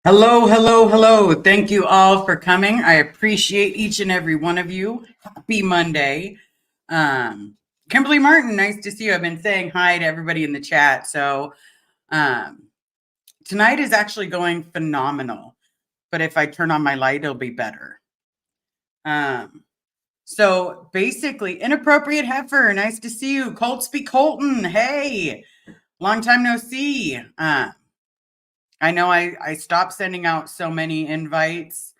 Hello, hello, hello. Thank you all for coming. I appreciate each and every one of you. Happy Monday. Um, Kimberly Martin, nice to see you. I've been saying hi to everybody in the chat. So um, tonight is actually going phenomenal. But if I turn on my light, it'll be better. So basically, inappropriate heifer. Nice to see you. Coltsby Colton. Hey, long time no see. I know I stopped sending out so many invites.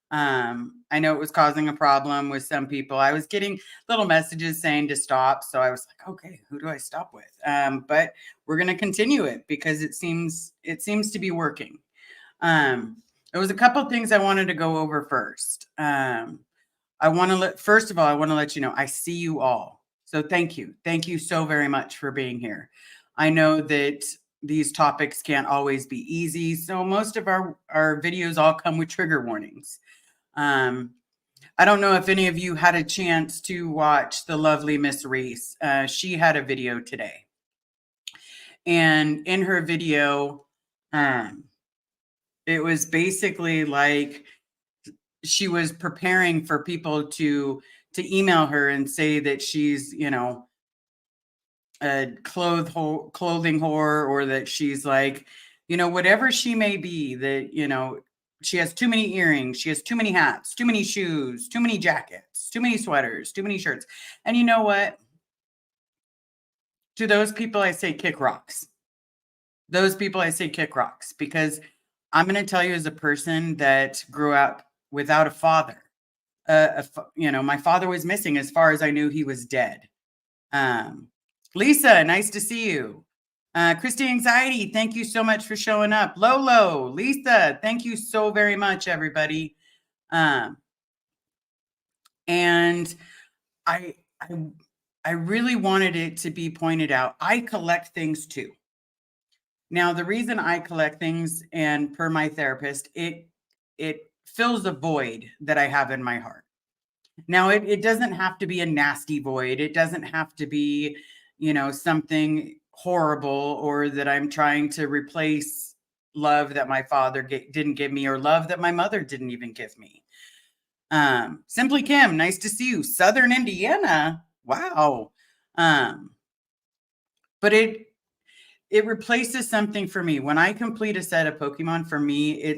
I know it was causing a problem with some people. I was getting little messages saying to stop. So I was like, okay, who do I stop with? But we're going to continue it because it seems to be working. There was a couple things I wanted to go over first. First of all, I want to let you know, I see you all. So thank you. Thank you so very much for being here. I know that these topics can't always be easy. So most of our videos all come with trigger warnings. I don't know if any of you had a chance to watch the lovely Miss Reese. She had a video today. And in her video, it was basically like she was preparing for people to email her and say that she's, a clothing whore, or that she's like, whatever she may be, that, she has too many earrings, she has too many hats, too many shoes, too many jackets, too many sweaters, too many shirts. And you know what? To those people, I say kick rocks. Those people, I say kick rocks, because I'm going to tell you, as a person that grew up without a father, my father was missing. As far as I knew, he was dead. Lisa, nice to see you. Christy Anxiety, thank you so much for showing up. Lolo, Lisa, thank you so very much, everybody. And I really wanted it to be pointed out. I collect things too. Now, the reason I collect things, and per my therapist, it fills a void that I have in my heart. Now, it doesn't have to be a nasty void. It doesn't have to be, something horrible, or that I'm trying to replace love that my father didn't give me, or love that my mother didn't even give me. Simply Kim, nice to see you. Southern Indiana. Wow. But it replaces something for me. When I complete a set of Pokemon, for me,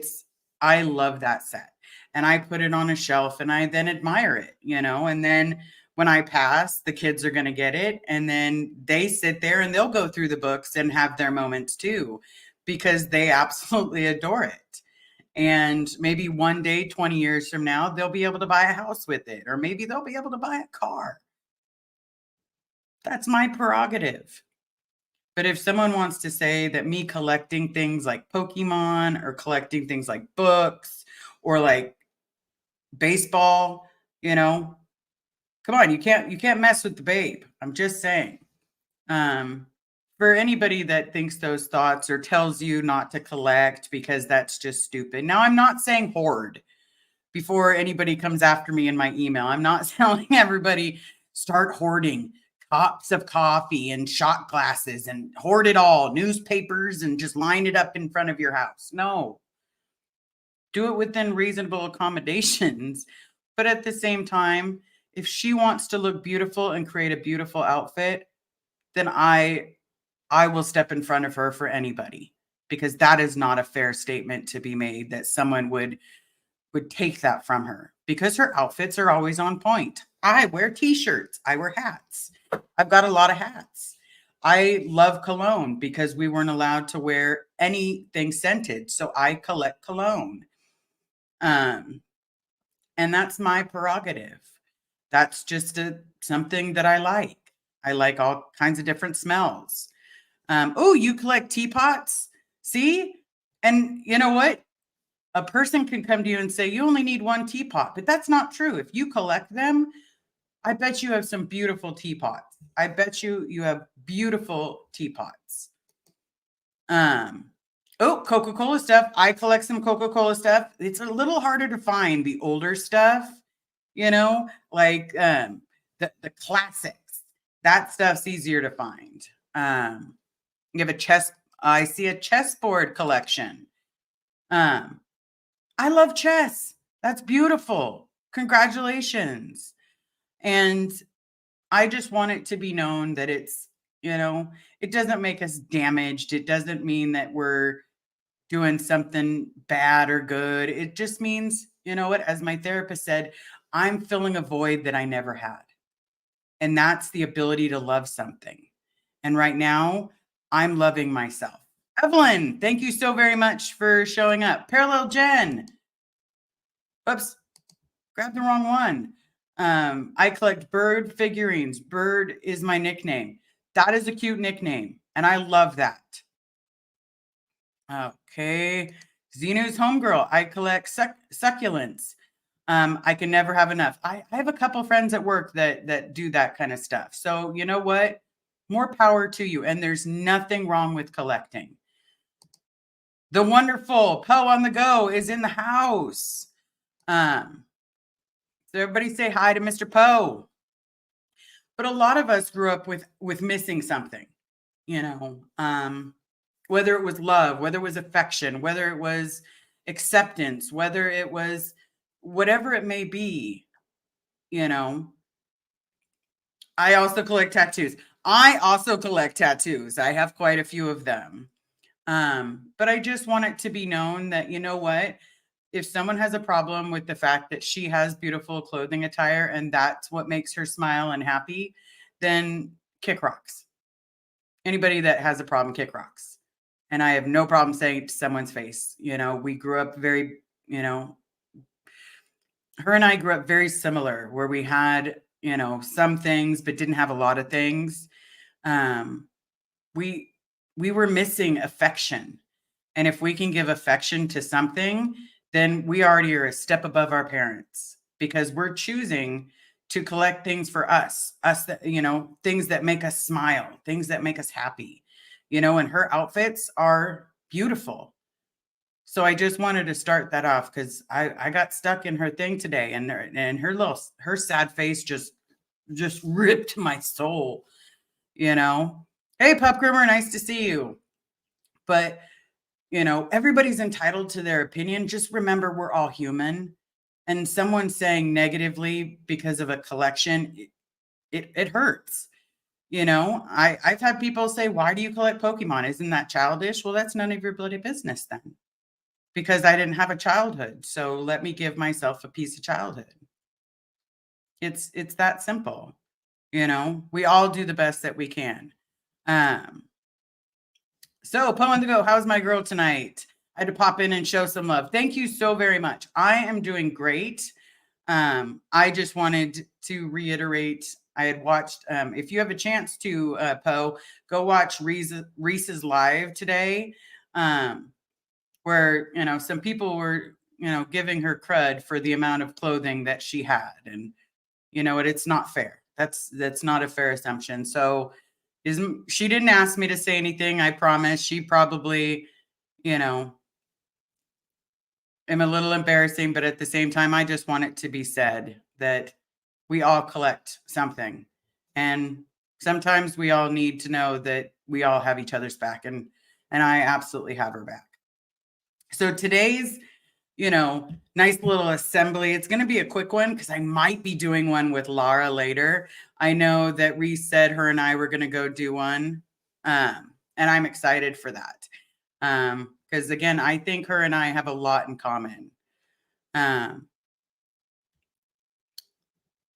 I love that set. And I put it on a shelf and I then admire it, and then when I pass, the kids are going to get it. And then they sit there and they'll go through the books and have their moments too, because they absolutely adore it. And maybe one day, 20 years from now, they'll be able to buy a house with it, or maybe they'll be able to buy a car. That's my prerogative. But if someone wants to say that me collecting things like Pokemon, or collecting things like books, or like baseball, come on, you can't mess with the babe. I'm just saying. For anybody that thinks those thoughts, or tells you not to collect because that's just stupid. Now, I'm not saying hoard. Before anybody comes after me in my email, I'm not telling everybody start hoarding cups of coffee and shot glasses and hoard it all, newspapers, and just line it up in front of your house. No. Do it within reasonable accommodations. But at the same time, if she wants to look beautiful and create a beautiful outfit, then I will step in front of her for anybody, because that is not a fair statement to be made, that someone would take that from her, because her outfits are always on point. I wear t-shirts. I wear hats. I've got a lot of hats. I love cologne because we weren't allowed to wear anything scented. So I collect cologne. And that's my prerogative. That's just something that I like. I like all kinds of different smells. Oh, you collect teapots? See? And you know what? A person can come to you and say, you only need one teapot, but that's not true. If you collect them, I bet you have some beautiful teapots. I bet you have beautiful teapots. Oh, Coca-Cola stuff. I collect some Coca-Cola stuff. It's a little harder to find the older stuff, like the classics. That stuff's easier to find. You have I see a chessboard collection. I love chess. That's beautiful. Congratulations. And I just want it to be known that it's, it doesn't make us damaged. It doesn't mean that we're doing something bad or good. It just means, you know what, as my therapist said, I'm filling a void that I never had. And that's the ability to love something. And right now, I'm loving myself. Evelyn, thank you so very much for showing up. Parallel Jen. Oops, grabbed the wrong one. I collect bird figurines. Bird is my nickname. That is a cute nickname. And I love that. Okay. Xenu's homegirl. I collect succulents. I can never have enough. I have a couple friends at work that do that kind of stuff. So you know what? More power to you. And there's nothing wrong with collecting. The wonderful Poe on the Go is in the house. So everybody say hi to Mr. Poe. But a lot of us grew up with missing something, whether it was love, whether it was affection, whether it was acceptance, whether it was whatever it may be, I also collect tattoos. I have quite a few of them. But I just want it to be known that, you know what? If someone has a problem with the fact that she has beautiful clothing attire and that's what makes her smile and happy, then kick rocks. Anybody that has a problem, kick rocks. And I have no problem saying it to someone's face. We grew up very, her and I grew up very similar, where we had, some things, but didn't have a lot of things. We were missing affection. And if we can give affection to something, then we already are a step above our parents, because we're choosing to collect things for us that, things that make us smile, things that make us happy, and her outfits are beautiful. So I just wanted to start that off, because I got stuck in her thing today, and her sad face just ripped my soul, Hey, Pup Groomer, nice to see you. But everybody's entitled to their opinion. Just remember, we're all human. And someone saying negatively because of a collection, it hurts. I've had people say, why do you collect Pokemon? Isn't that childish? Well, that's none of your bloody business then. Because I didn't have a childhood. So let me give myself a piece of childhood. It's that simple. We all do the best that we can. So, Poe on the Go, how's my girl tonight? I had to pop in and show some love. Thank you so very much. I am doing great. I just wanted to reiterate, I had watched, if you have a chance to, Poe, go watch Reese's live today, where, some people were, giving her crud for the amount of clothing that she had. And, it's not fair. That's not a fair assumption. So, she didn't ask me to say anything. I promise. She probably, am a little embarrassing, but at the same time, I just want it to be said that we all collect something. And sometimes we all need to know that we all have each other's back, and I absolutely have her back. So today's, nice little assembly. It's going to be a quick one, because I might be doing one with Lara later. I know that Reese said her and I were going to go do one. And I'm excited for that. Because again, I think her and I have a lot in common.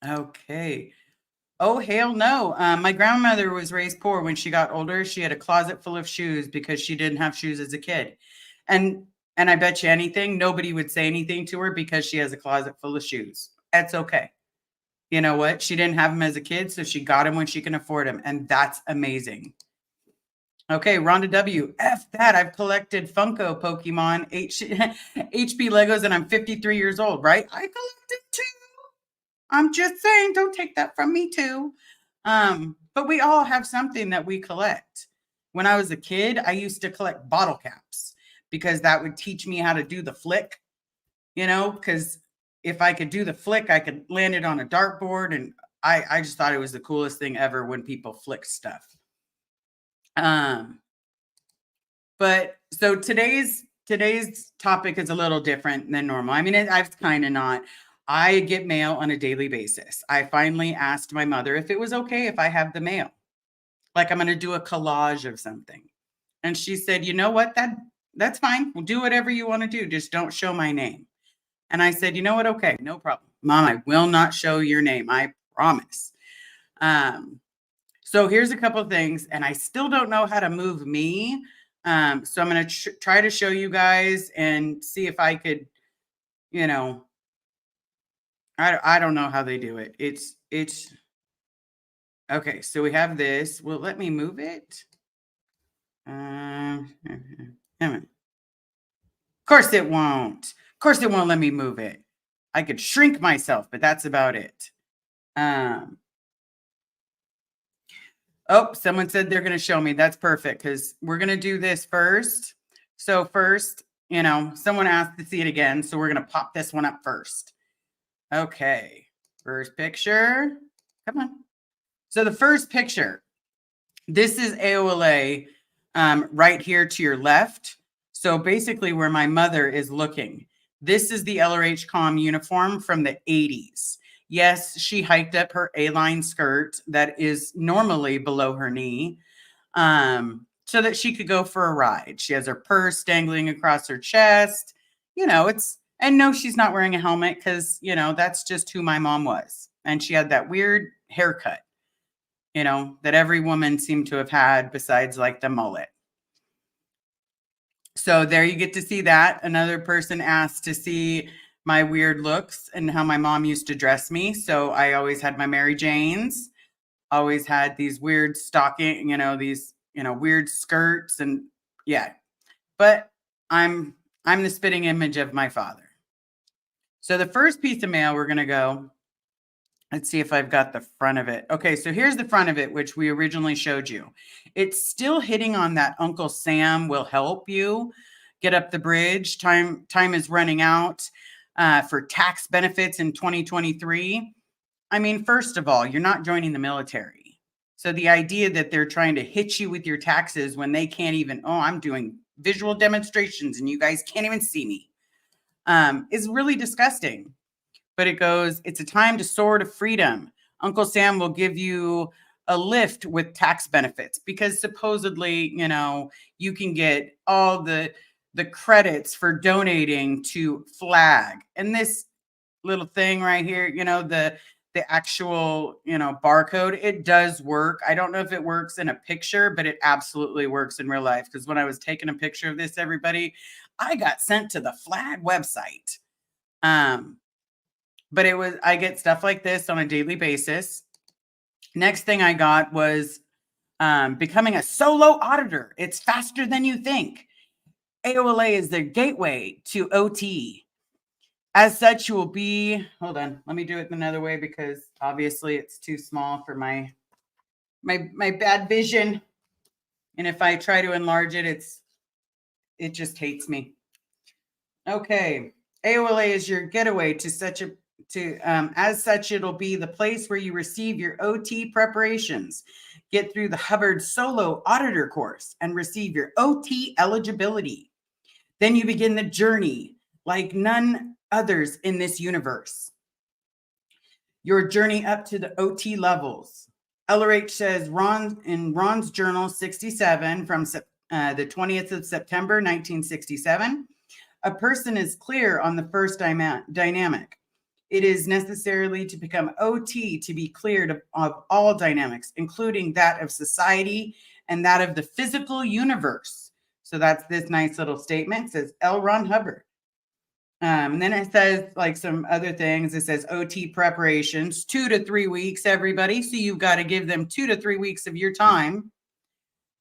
Okay. Oh, hell no. My grandmother was raised poor. When she got older, she had a closet full of shoes because she didn't have shoes as a kid. And I bet you anything, nobody would say anything to her because she has a closet full of shoes. That's okay. You know what? She didn't have them as a kid, so she got them when she can afford them. And that's amazing. Okay, Rhonda W. F that. I've collected Funko Pokemon HP Legos, and I'm 53 years old, right? I collected too. I'm just saying, don't take that from me too. But we all have something that we collect. When I was a kid, I used to collect bottle caps, because that would teach me how to do the flick, because if I could do the flick, I could land it on a dartboard. And I just thought it was the coolest thing ever when people flick stuff. But so today's today's topic is a little different than normal. I mean, I've kind of not. I get mail on a daily basis. I finally asked my mother if it was okay if I have the mail. Like I'm going to do a collage of something. And she said, "You know what? That's fine. We'll do whatever you want to do. Just don't show my name." And I said, "You know what? Okay, no problem. Mom, I will not show your name. I promise." So here's a couple of things, and I still don't know how to move me. So I'm going to try to show you guys and see if I could, you know, I don't know how they do it. It's okay. So we have this. Well, let me move it. Of course it won't. Of course it won't let me move it. I could shrink myself, but that's about it. Oh, someone said they're going to show me. That's perfect because we're going to do this first. So first, someone asked to see it again. So we're going to pop this one up first. Okay. First picture. Come on. So the first picture, this is AOLA right here to your left. So basically where my mother is looking. This is the LRH comm uniform from the 80s. Yes, she hiked up her A-line skirt that is normally below her knee so that she could go for a ride. She has her purse dangling across her chest. And no, she's not wearing a helmet because, that's just who my mom was. And she had that weird haircut, that every woman seemed to have had besides like the mullet. So there you get to see that. Another person asked to see my weird looks and how my mom used to dress me. So I always had my Mary Janes, always had these weird stocking, these, weird skirts and yeah. But I'm the spitting image of my father. So the first piece of mail we're going to go, let's see if I've got the front of it. Okay, so here's the front of it, which we originally showed you. It's still hitting on that Uncle Sam will help you get up the bridge. Time is running out for tax benefits in 2023. I mean, first of all, you're not joining the military. So the idea that they're trying to hit you with your taxes when they can't even, I'm doing visual demonstrations and you guys can't even see me, is really disgusting. But it goes, it's a time to soar to freedom. Uncle Sam will give you a lift with tax benefits because supposedly, you can get all the credits for donating to FLAG. And this little thing right here, the actual, barcode, it does work. I don't know if it works in a picture, but it absolutely works in real life. Because when I was taking a picture of this, everybody, I got sent to the FLAG website. But I get stuff like this on a daily basis. Next thing I got was becoming a solo auditor. It's faster than you think. AOLA is their gateway to OT. As such, you will be, hold on, let me do it another way because obviously it's too small for my bad vision. And if I try to enlarge it, it just hates me. Okay. AOLA is your getaway as such, it'll be the place where you receive your OT preparations, get through the Hubbard Solo Auditor course, and receive your OT eligibility. Then you begin the journey like none others in this universe. Your journey up to the OT levels. LRH says in Ron's Journal 67 from the 20th of September, 1967, a person is clear on the first dynamic. It is necessarily to become OT to be cleared of all dynamics, including that of society and that of the physical universe. So that's this nice little statement. It says L. Ron Hubbard. And then it says like some other things. It says OT preparations, 2 to 3 weeks, everybody. So you've got to give them 2 to 3 weeks of your time.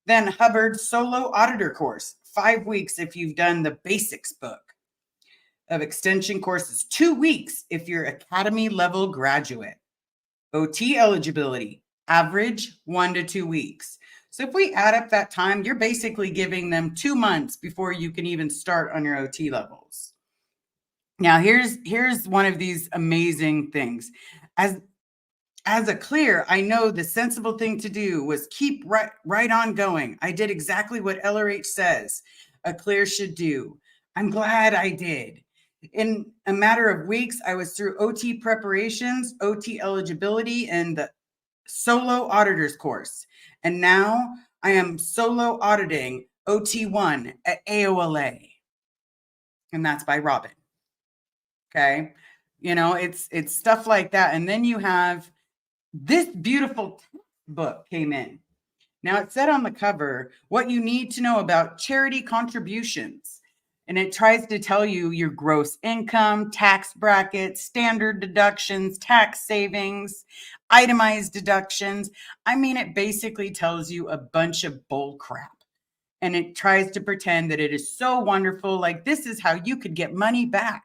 Then Hubbard Solo Auditor course, 5 weeks if you've done the basics book of extension courses, 2 weeks if you're academy level graduate. OT eligibility, average 1 to 2 weeks. So if we add up that time, you're basically giving them 2 months before you can even start on your OT levels. Now, here's one of these amazing things. As a clear, I know the sensible thing to do was keep right on going. I did exactly what LRH says a clear should do. I'm glad I did. In a matter of weeks, I was through OT preparations, OT eligibility, and the solo auditors course. And now I am solo auditing OT1 at AOLA. And that's by Robin. Okay. You know, it's stuff like that. And then you have this beautiful book came in. Now it said on the cover, what you need to know about charity contributions. And it tries to tell you your gross income, tax brackets, standard deductions, tax savings, itemized deductions. I mean, it basically tells you a bunch of bull crap. And it tries to pretend that it is so wonderful. Like, this is how you could get money back.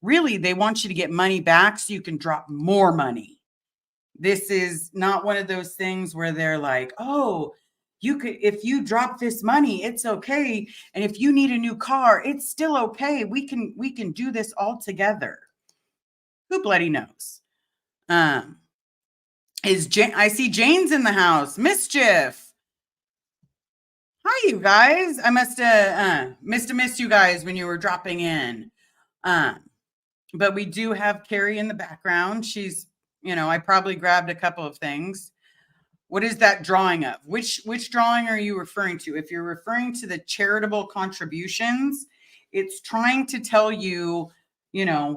Really, they want you to get money back so you can drop more money. This is not one of those things where they're like, oh, you could, if you drop this money, it's okay. And if you need a new car, it's still okay. We can do this all together. Who bloody knows? I see Jane's in the house. Mischief. Hi, you guys. I must have missed you guys when you were dropping in. But we do have Carrie in the background. She's, I probably grabbed a couple of things. What is that drawing of? Which drawing are you referring to? If you're referring to the charitable contributions, it's trying to tell you, the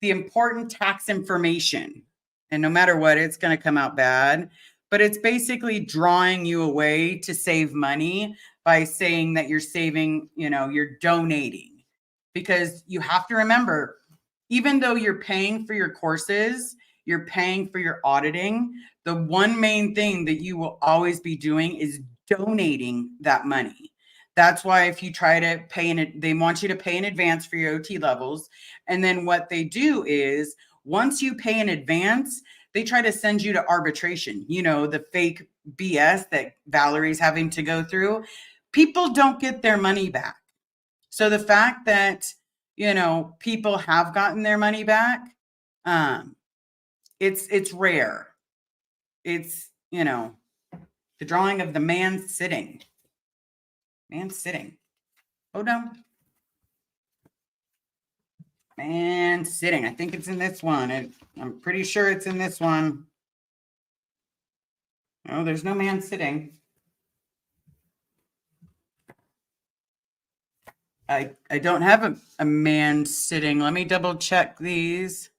important tax information. And no matter what, it's going to come out bad. But it's basically drawing you away to save money by saying that you're saving, you're donating. Because you have to remember, even though you're paying for your courses, you're paying for your auditing, the one main thing that you will always be doing is donating that money. That's why if you try to pay in it, they want you to pay in advance for your OT levels. And then what they do is once you pay in advance, they try to send you to arbitration, the fake BS that Valerie's having to go through. People don't get their money back. So the fact that, people have gotten their money back, it's rare. It's, the drawing of the man sitting. Man sitting. Hold on. Man sitting. I think it's in this one. I'm pretty sure it's in this one. Oh, there's no man sitting. I don't have a man sitting. Let me double check these.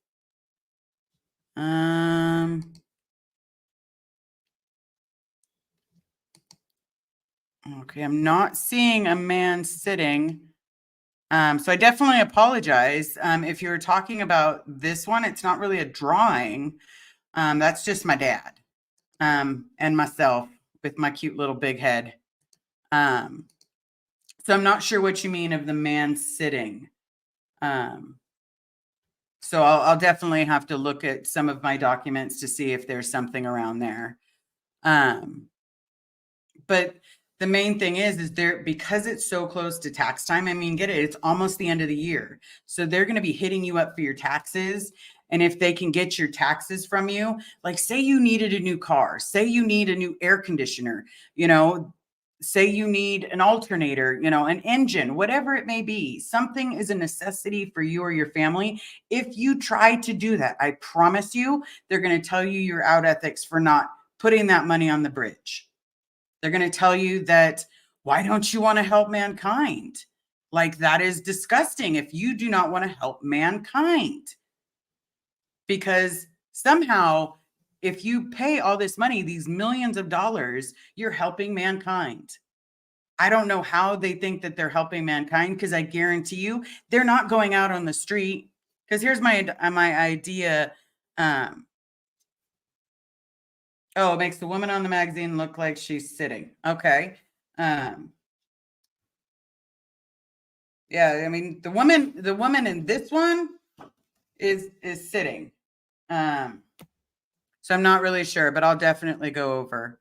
Okay, I'm not seeing a man sitting. So I definitely apologize. If you're talking about this one, it's not really a drawing. That's just my dad and myself with my cute little big head. So I'm not sure what you mean of the man sitting. So I'll definitely have to look at some of my documents to see if there's something around there. But the main thing is there, because it's so close to tax time. I mean, get it, it's almost the end of the year. So they're going to be hitting you up for your taxes. And if they can get your taxes from you, like say you needed a new car, say you need a new air conditioner, say you need an alternator, an engine, whatever it may be, something is a necessity for you or your family. If you try to do that, I promise you, they're going to tell you you're out ethics for not putting that money on the bridge. They're going to tell you that, why don't you want to help mankind? Like, that is disgusting if you do not want to help mankind. Because somehow, if you pay all this money, these millions of dollars, you're helping mankind. I don't know how they think that they're helping mankind, because I guarantee you they're not going out on the street. Because here's my idea. Oh, it makes the woman on the magazine look like she's sitting. Okay. Yeah, I mean, the woman in this one is sitting. So I'm not really sure, but I'll definitely go over.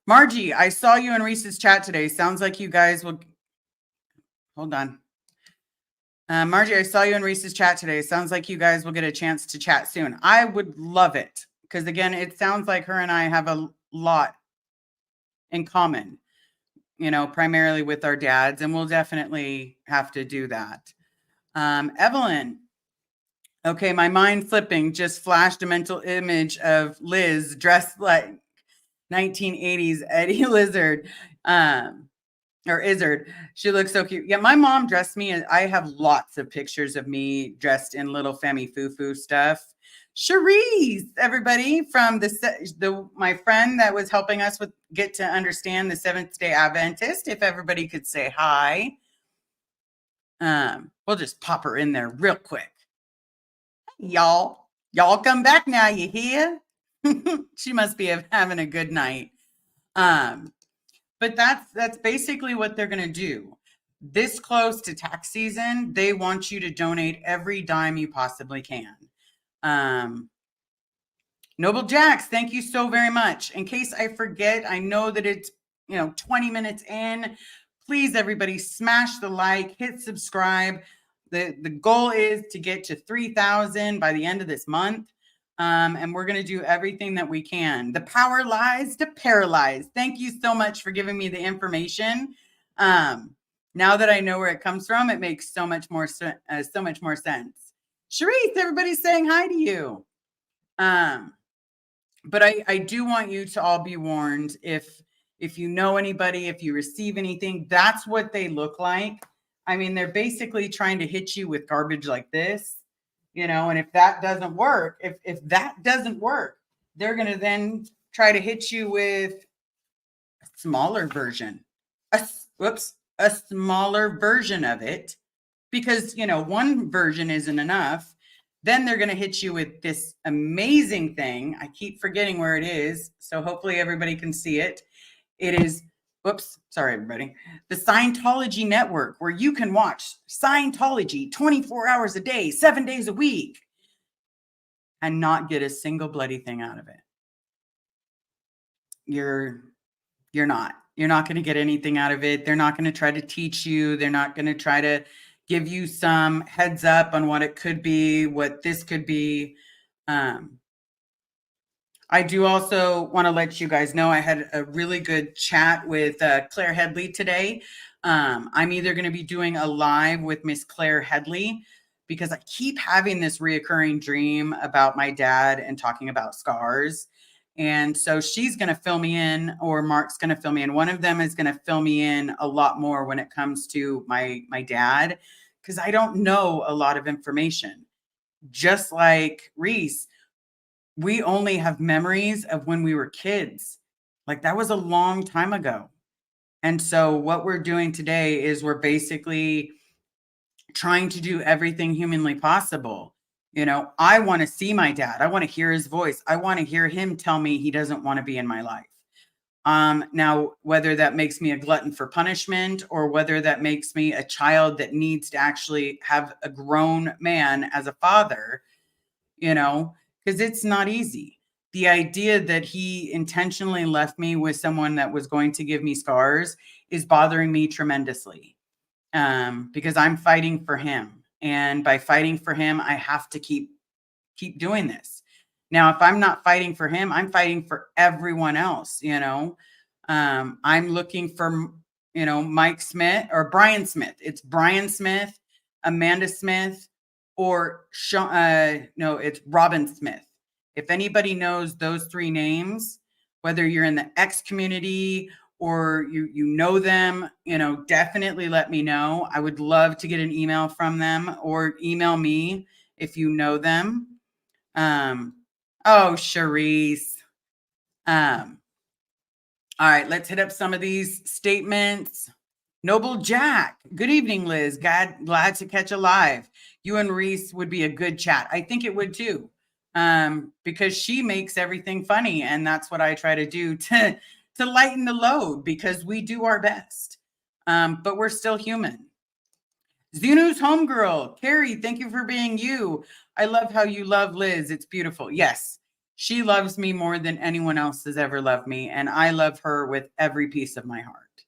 Margie, I saw you in Reese's chat today. Sounds like you guys will. Hold on. Margie, I saw you in Reese's chat today. Sounds like you guys will get a chance to chat soon. I would love it. Because again, it sounds like her and I have a lot in common. primarily with our dads, and we'll definitely have to do that. Evelyn, okay, my mind flipping just flashed a mental image of Liz dressed like 1980s Eddie Lizard. Or Izzard. She looks so cute. Yeah, my mom dressed me, and I have lots of pictures of me dressed in little Femi Foo stuff. Cherise, everybody, from my friend that was helping us get to understand the Seventh-day Adventist. If everybody could say hi, we'll just pop her in there real quick. Y'all come back now. You hear? She must be having a good night. But that's basically what they're going to do. This close to tax season, they want you to donate every dime you possibly can. Noble Jax, thank you so very much. In case I forget, I know that it's 20 minutes in. Please, everybody, smash the like, hit subscribe. The goal is to get to 3,000 by the end of this month. And we're going to do everything that we can. The power lies to paralyze. Thank you so much for giving me the information. Now that I know where it comes from, it makes so much more sense. Sharice, everybody's saying hi to you. But I do want you to all be warned. If you know anybody, if you receive anything, that's what they look like. I mean, they're basically trying to hit you with garbage like this. And if that doesn't work, they're going to then try to hit you with a smaller version, a smaller version of it, because, one version isn't enough. Then they're going to hit you with this amazing thing. I keep forgetting where it is. So hopefully everybody can see it. It is, sorry, everybody. The Scientology network, where you can watch Scientology 24 hours a day, 7 days a week, and not get a single bloody thing out of it. You're not going to get anything out of it. They're not going to try to teach you. They're not going to try to give you some heads up on what it could be, what this could be. I do also want to let you guys know I had a really good chat with Claire Headley today. I'm either going to be doing a live with Miss Claire Headley, because I keep having this reoccurring dream about my dad and talking about scars. And so she's going to fill me in, or Mark's going to fill me in. One of them is going to fill me in a lot more when it comes to my dad, because I don't know a lot of information. Just like Reese, we only have memories of when we were kids. Like, that was a long time ago. And so what we're doing today is we're basically trying to do everything humanly possible. I want to see my dad. I want to hear his voice. I want to hear him tell me he doesn't want to be in my life. Now, whether that makes me a glutton for punishment, or whether that makes me a child that needs to actually have a grown man as a father, because it's not easy. The idea that he intentionally left me with someone that was going to give me scars is bothering me tremendously, because I'm fighting for him. And by fighting for him, I have to keep doing this. Now, if I'm not fighting for him, I'm fighting for everyone else. I'm looking for, Mike Smith or Brian Smith. It's Brian Smith, Amanda Smith, or it's Robin Smith. If anybody knows those three names, whether you're in the X community or you know them, definitely let me know. I would love to get an email from them, or email me if you know them. Oh, Charisse. All right, let's hit up some of these statements. Noble Jack. Good evening, Liz. Glad to catch a live. You and Reese would be a good chat. I think it would too. Because she makes everything funny, and that's what I try to do to lighten the load, because we do our best. But we're still human. Zunu's homegirl, Carrie, thank you for being you. I love how you love Liz. It's beautiful. Yes, she loves me more than anyone else has ever loved me, and I love her with every piece of my heart.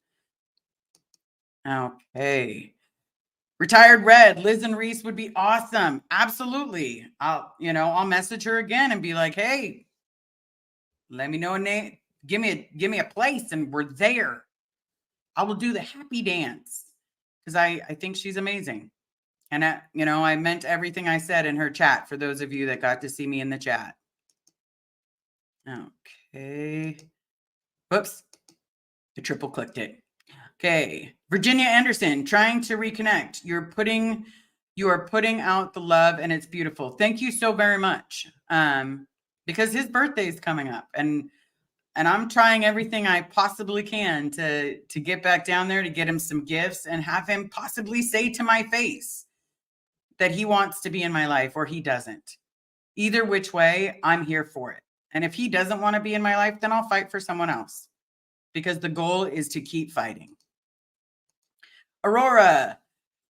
Okay. Retired Red, Liz and Reese would be awesome. Absolutely. I'll message her again and be like, hey, let me know a name. Give me a place, and we're there. I will do the happy dance because I think she's amazing. And I meant everything I said in her chat for those of you that got to see me in the chat. Okay. Whoops. I triple clicked it. Okay. Virginia Anderson, trying to reconnect. You are putting out the love and it's beautiful. Thank you so very much. Because his birthday is coming up and I'm trying everything I possibly can to get back down there to get him some gifts and have him possibly say to my face that he wants to be in my life or he doesn't. Either which way, I'm here for it. And if he doesn't want to be in my life, then I'll fight for someone else because the goal is to keep fighting. Aurora,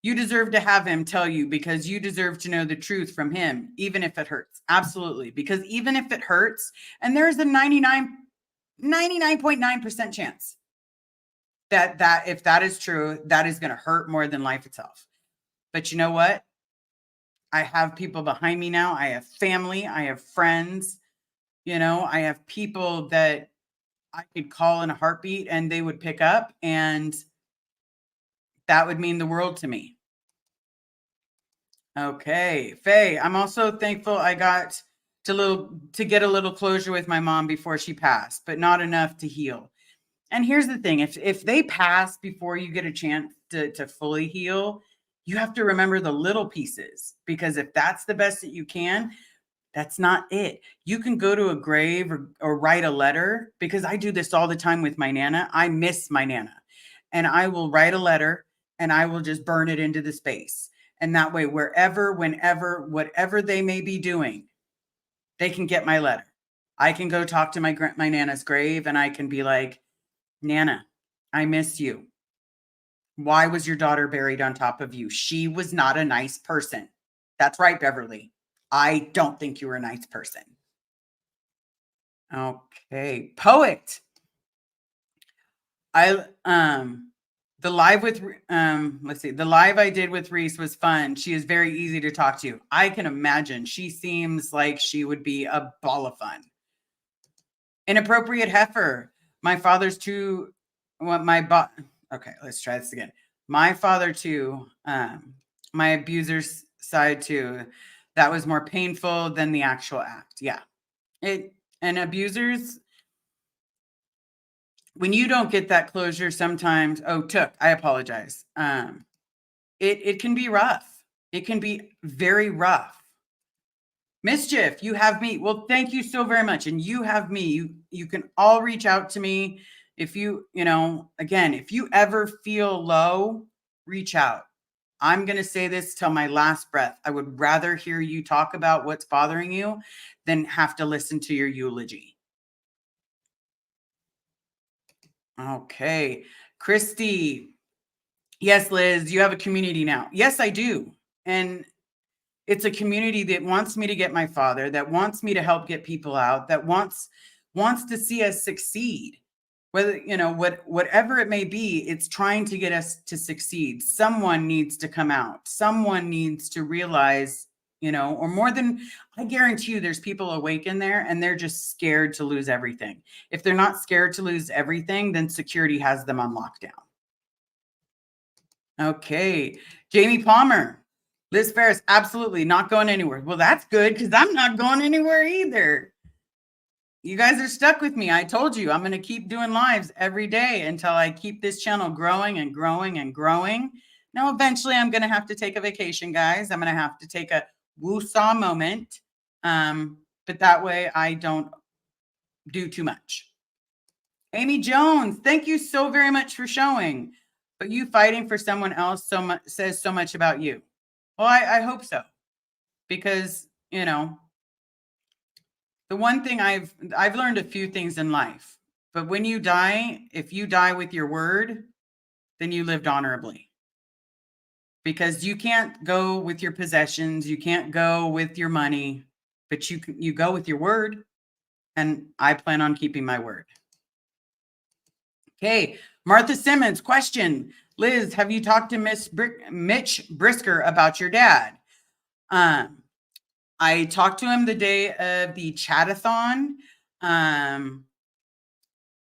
you deserve to have him tell you because you deserve to know the truth from him, even if it hurts. Absolutely. Because even if it hurts, and there's a 99.9% chance that if that is true, that is going to hurt more than life itself. But you know what? I have people behind me now. I have family. I have friends. I have people that I could call in a heartbeat and they would pick up, and that would mean the world to me. Okay, Faye, I'm also thankful I got to get a little closure with my mom before she passed, but not enough to heal. And here's the thing, if they pass before you get a chance to fully heal, you have to remember the little pieces, because if that's the best that you can, that's not it. You can go to a grave or write a letter, because I do this all the time with my Nana. I miss my Nana, and I will write a letter and I will just burn it into the space. And that way, wherever, whenever, whatever they may be doing, they can get my letter. I can go talk to my Nana's grave and I can be like, Nana, I miss you. Why was your daughter buried on top of you? She was not a nice person. That's right, Beverly. I don't think you were a nice person. Okay. Poet. The live with the live I did with Reese was fun. She is very easy to talk to. I can imagine. She seems like she would be a ball of fun. Inappropriate heifer. My father's too okay, let's try this again. My father too, my abuser's side too. That was more painful than the actual act. Yeah. And abusers, when you don't get that closure sometimes, I apologize. It can be rough. It can be very rough. Mischief, you have me. Well, thank you so very much. And you have me. You can all reach out to me. If again, if you ever feel low, reach out. I'm going to say this till my last breath. I would rather hear you talk about what's bothering you than have to listen to your eulogy. Okay. Christy. Yes, Liz, you have a community now. Yes, I do. And it's a community that wants me to get my father, that wants me to help get people out, that wants to see us succeed. Whether, whatever it may be, it's trying to get us to succeed. Someone needs to come out. Someone needs to realize, or more than, I guarantee you there's people awake in there and they're just scared to lose everything. If they're not scared to lose everything, then security has them on lockdown. Okay. Jamie Palmer. Liz Ferris, absolutely not going anywhere. Well, that's good because I'm not going anywhere either. You guys are stuck with me. I told you I'm going to keep doing lives every day until I keep this channel growing and growing and growing. Now, eventually, I'm going to have to take a vacation, guys. I'm going to have to take a woo-saw moment. But that way, I don't do too much. Amy Jones, thank you so very much for showing. But you fighting for someone else says so much about you. Well, I hope so, because, the one thing I've learned a few things in life, but when you die, if you die with your word, then you lived honorably, because you can't go with your possessions. You can't go with your money, but you go with your word. And I plan on keeping my word. Okay. Martha Simmons, question. Liz, have you talked to Mitch Brisker about your dad? I talked to him the day of the chatathon.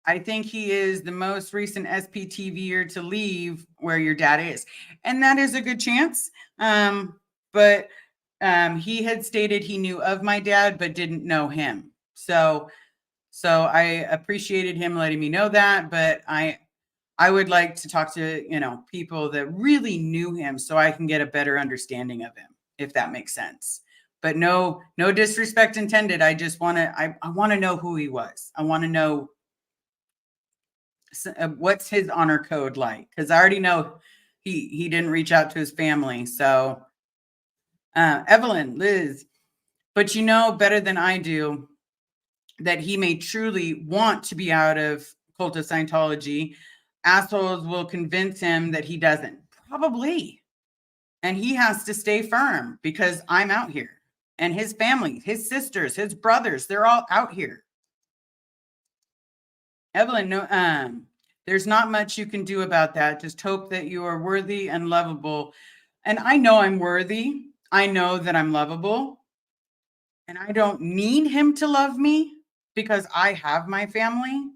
I think he is the most recent SPTVer to leave where your dad is. And that is a good chance. But he had stated he knew of my dad, but didn't know him. So I appreciated him letting me know that, but I would like to talk to, people that really knew him so I can get a better understanding of him, if that makes sense. But no disrespect intended. I just want to, I want to know who he was. I want to know what's his honor code like, because I already know he didn't reach out to his family. So Evelyn, Liz, but you know better than I do that he may truly want to be out of cult of Scientology. Assholes will convince him that he doesn't. Probably. And he has to stay firm because I'm out here. And his family, his sisters, his brothers, they're all out here. Evelyn, no, there's not much you can do about that. Just hope that you are worthy and lovable. And I know I'm worthy. I know that I'm lovable. And I don't need him to love me because I have my family,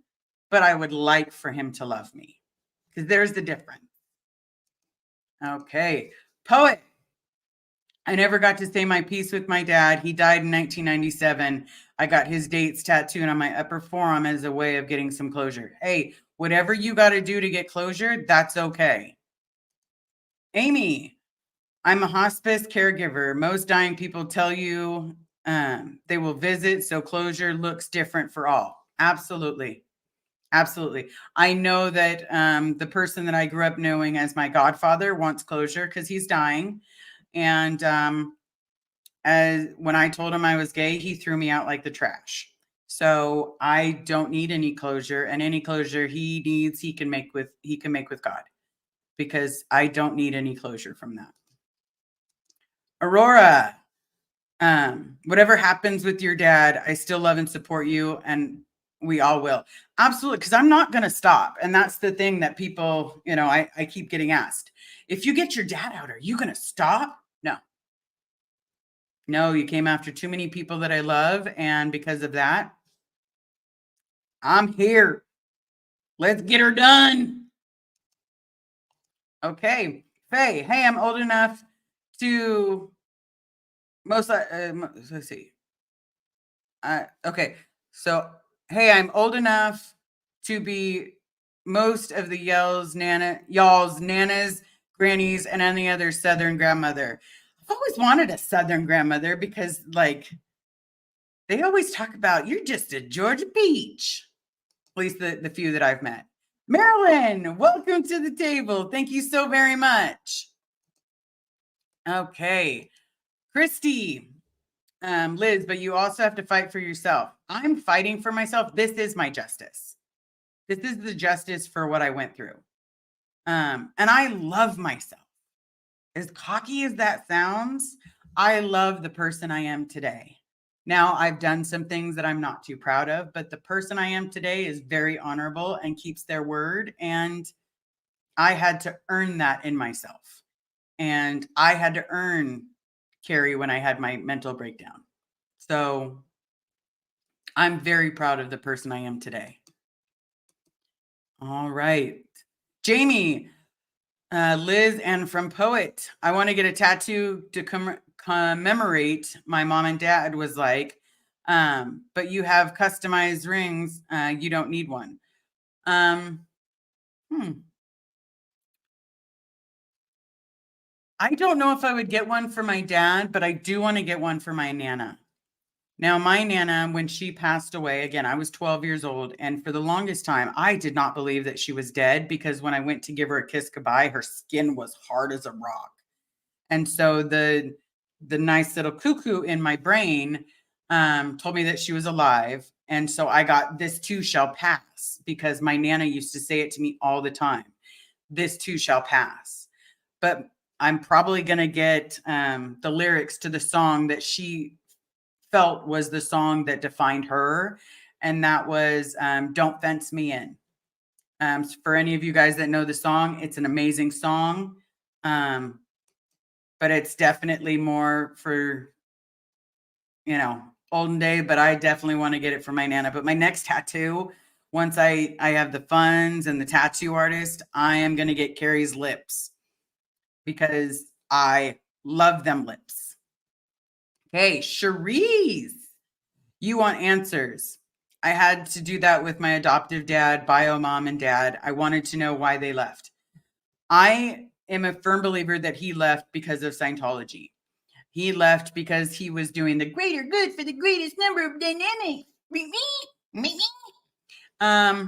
but I would like for him to love me, because there's the difference. Okay. Poet. I never got to say my piece with my dad. He died in 1997. I got his dates tattooed on my upper forearm as a way of getting some closure. Hey, whatever you got to do to get closure, that's okay. Amy, I'm a hospice caregiver. Most dying people tell you they will visit, so closure looks different for all. Absolutely. Absolutely. I know that the person that I grew up knowing as my godfather wants closure because he's dying. And as when I told him I was gay, he threw me out like the trash. So I don't need any closure, and any closure he needs, he can make with God, because I don't need any closure from that. Aurora, whatever happens with your dad, I still love and support you, and we all will. Absolutely, because I'm not going to stop. And that's the thing that people, I keep getting asked. If you get your dad out, are you going to stop? No, you came after too many people that I love, and because of that, I'm here. Let's get her done. Okay. Faye, hey, I'm old enough to let's see. Okay. So, hey, I'm old enough to be most of the y'all's nanas, grannies, and any other Southern grandmother. I've always wanted a Southern grandmother because, like, they always talk about you're just a Georgia peach. At least the few that I've met. Marilyn, welcome to the table. Thank you so very much. Okay. Christy, Liz, but you also have to fight for yourself. I'm fighting for myself. This is my justice. This is the justice for what I went through. And I love myself. As cocky as that sounds, I love the person I am today. Now, I've done some things that I'm not too proud of, but the person I am today is very honorable and keeps their word. And I had to earn that in myself. And I had to earn Carrie when I had my mental breakdown. So I'm very proud of the person I am today. All right. Jamie, Liz, and from Poet, I want to get a tattoo to commemorate my mom and dad was like, but you have customized rings. You don't need one. I don't know if I would get one for my dad, but I do want to get one for my Nana. Now, my Nana, when she passed away, again, I was 12 years old. And for the longest time, I did not believe that she was dead, because when I went to give her a kiss goodbye, her skin was hard as a rock. And so the nice little cuckoo in my brain told me that she was alive. And so I got "this too shall pass," because my Nana used to say it to me all the time. This too shall pass. But I'm probably going to get the lyrics to the song that she felt was the song that defined her. And that was "Don't Fence Me In." For any of you guys that know the song, it's an amazing song. But it's definitely more for, olden day, but I definitely want to get it for my Nana. But my next tattoo once I have the funds and the tattoo artist, I am going to get Carrie's lips because I love them lips. Okay, Cherise, you want answers. I had to do that with my adoptive dad, bio mom, and dad. I wanted to know why they left. I am a firm believer that he left because of Scientology. He left because he was doing the greater good for the greatest number of dynamics. Me. But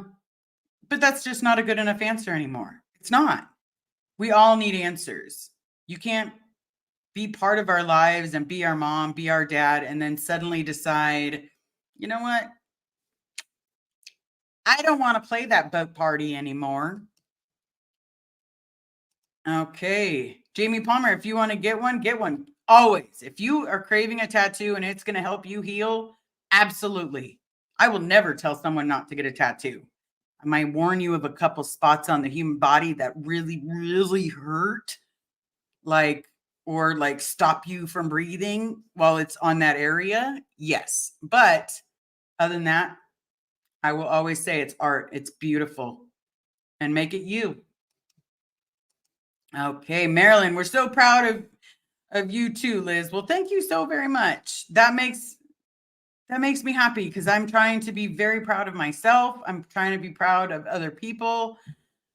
that's just not a good enough answer anymore. It's not. We all need answers. You can't be part of our lives and be our mom, be our dad, and then suddenly decide, you know what? I don't want to play that boat party anymore. Okay. Jamie Palmer, if you want to get one. Always. If you are craving a tattoo and it's going to help you heal, absolutely. I will never tell someone not to get a tattoo. I might warn you of a couple spots on the human body that really, really hurt, or stop you from breathing while it's on that area. Yes. But other than that, I will always say it's art. It's beautiful. And make it you. Okay, Marilyn, we're so proud of you too, Liz. Well, thank you so very much. That makes me happy because I'm trying to be very proud of myself. I'm trying to be proud of other people.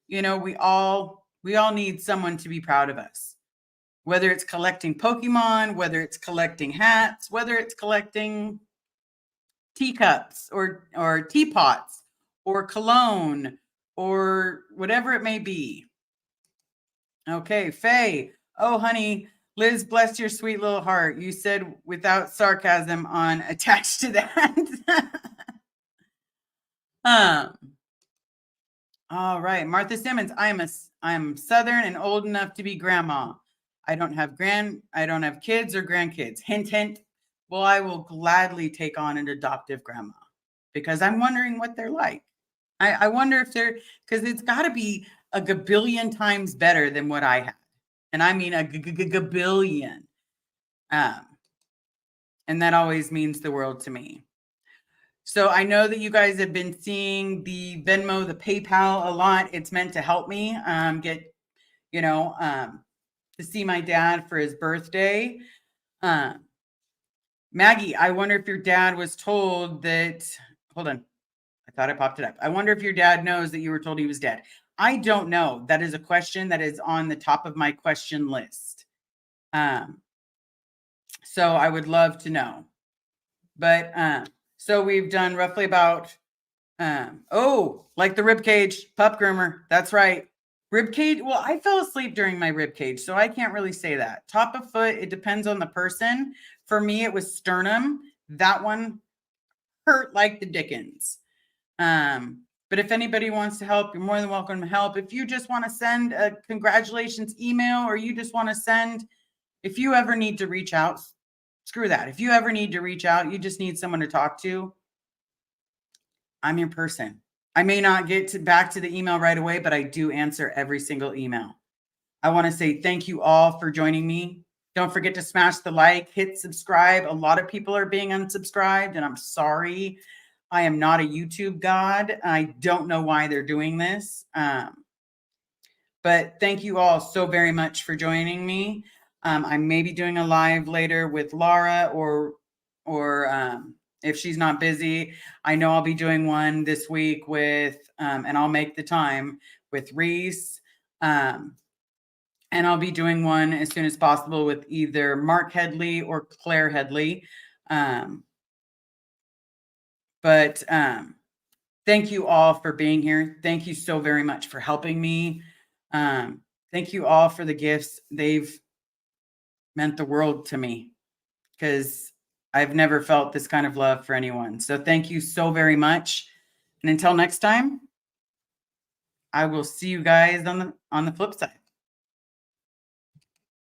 You know, we all need someone to be proud of us. Whether it's collecting Pokemon, whether it's collecting hats, whether it's collecting teacups or teapots or cologne or whatever it may be. Okay, Faye. Oh, honey, Liz, bless your sweet little heart. You said without sarcasm on attached to that. All right, Martha Simmons. I'm Southern and old enough to be grandma. I don't have kids or grandkids. Hint, hint. Well, I will gladly take on an adoptive grandma because I'm wondering what they're like. I wonder if because it's got to be a gabillion times better than what I had. And I mean a gabillion. And that always means the world to me. So I know that you guys have been seeing the Venmo, the PayPal a lot. It's meant to help me get, to see my dad for his birthday. Maggie, I wonder if your dad was told that, hold on. I thought I popped it up. I wonder if your dad knows that you were told he was dead. I don't know. That is a question that is on the top of my question list. So I would love to know. But so we've done roughly about, like the rib cage, pup groomer. That's right. Rib cage. Well, I fell asleep during my rib cage, so I can't really say that. Top of foot, it depends on the person. For me, it was sternum. That one hurt like the dickens. But if anybody wants to help, you're more than welcome to help. If you just want to send a congratulations email, or you just want to send, if you ever need to reach out, screw that. If you ever need to reach out, you just need someone to talk to, I'm your person. I may not get back to the email right away, but I do answer every single email. I want to say thank you all for joining me. Don't forget to smash the like, hit subscribe. A lot of people are being unsubscribed, and I'm sorry. I am not a YouTube god. I don't know why they're doing this. But thank you all so very much for joining me. I may be doing a live later with Laura, or if she's not busy, I know I'll be doing one this week with, and I'll make the time, with Reese. And I'll be doing one as soon as possible with either Mark Headley or Claire Headley. But thank you all for being here. Thank you so very much for helping me. Thank you all for the gifts. They've meant the world to me because I've never felt this kind of love for anyone. So thank you so very much. And until next time, I will see you guys on the flip side.